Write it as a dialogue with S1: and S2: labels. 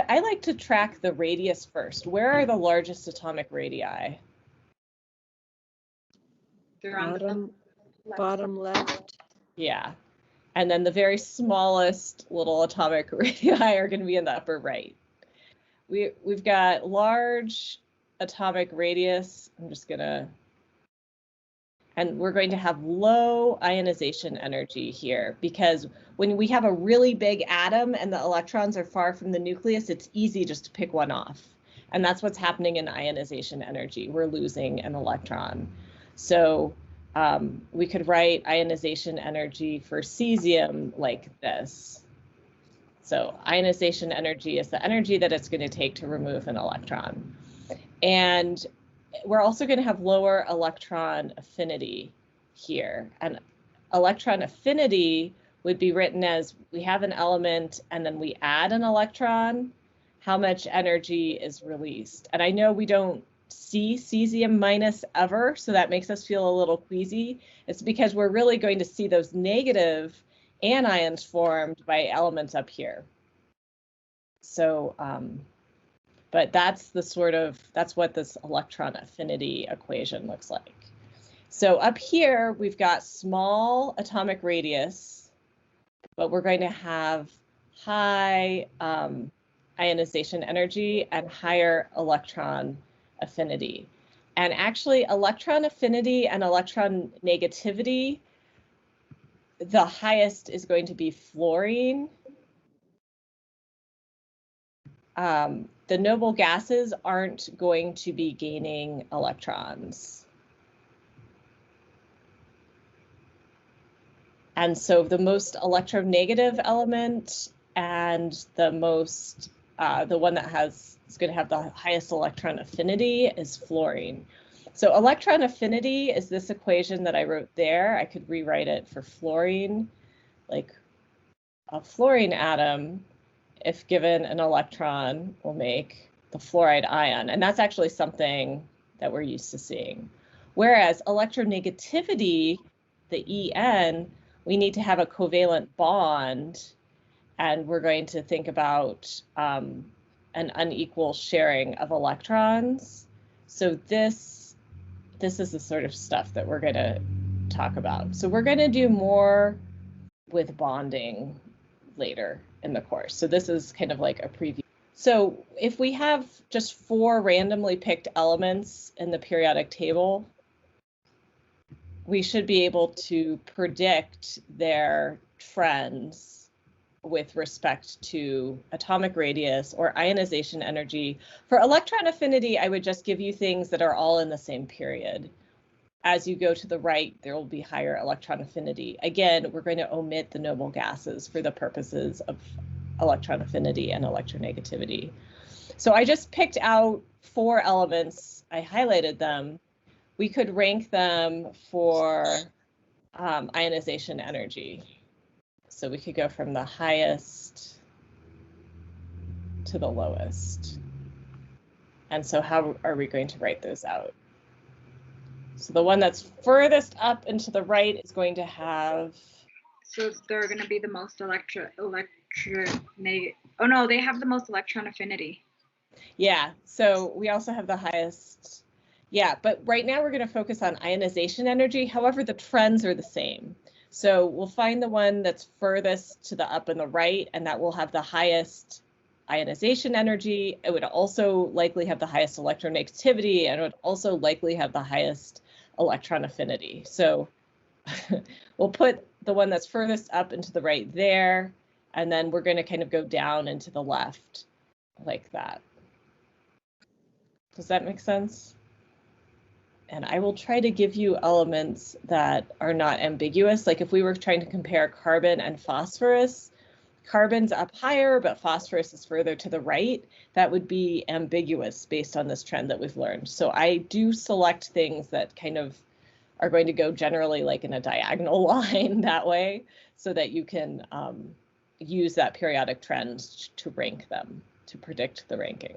S1: I like to track the radius first. Where are the largest atomic radii?
S2: They're on the bottom left.
S1: Yeah. And then the very smallest little atomic radii are going to be in the upper right. We've got large atomic radius. I'm just going to, and we're going to have low ionization energy here, because when we have a really big atom and the electrons are far from the nucleus, it's easy just to pick one off. And that's what's happening in ionization energy. We're losing an electron. So we could write ionization energy for cesium like this. So ionization energy is the energy that it's going to take to remove an electron. And we're also going to have lower electron affinity here. And electron affinity would be written as we have an element and then we add an electron, how much energy is released. And I know we don't see cesium minus ever, so that makes us feel a little queasy. It's because we're really going to see those negative anions formed by elements up here. So, but that's what this electron affinity equation looks like. So up here, we've got small atomic radius, but we're going to have high ionization energy and higher electron affinity. And actually, electron affinity and electron negativity, the highest is going to be fluorine. The noble gases aren't going to be gaining electrons. And so the most electronegative element and the most, the one that is going to have the highest electron affinity is fluorine. So electron affinity is this equation that I wrote there. I could rewrite it for fluorine, like a fluorine atom, if given an electron, will make the fluoride ion. And that's actually something that we're used to seeing. Whereas electronegativity, the En, we need to have a covalent bond, and we're going to think about an unequal sharing of electrons. So this is the sort of stuff that we're going to talk about. So we're going to do more with bonding later in the course. So this is kind of like a preview. So if we have just 4 randomly picked elements in the periodic table, we should be able to predict their trends with respect to atomic radius or ionization energy. For electron affinity, I would just give you things that are all in the same period. As you go to the right, there will be higher electron affinity. Again, we're going to omit the noble gases for the purposes of electron affinity and electronegativity. So I just picked out 4 elements. I highlighted them. We could rank them for ionization energy. So we could go from the highest to the lowest. And so how are we going to write those out? So the one that's furthest up and to the right is going to have.
S3: So they're going to be the most oh no, they have the most electron affinity.
S1: Yeah, so we also have the highest. Yeah, but right now we're going to focus on ionization energy. However, the trends are the same. So we'll find the one that's furthest to the up and the right, and that will have the highest ionization energy. It would also likely have the highest electronegativity, and it would also likely have the highest electron affinity. So we'll put the one that's furthest up and to the right there, and then we're going to kind of go down and to the left like that. Does that make sense? And I will try to give you elements that are not ambiguous. Like if we were trying to compare carbon and phosphorus, carbon's up higher, but phosphorus is further to the right. That would be ambiguous based on this trend that we've learned. So I do select things that kind of are going to go generally like in a diagonal line that way, so that you can use that periodic trend to rank them, to predict the ranking.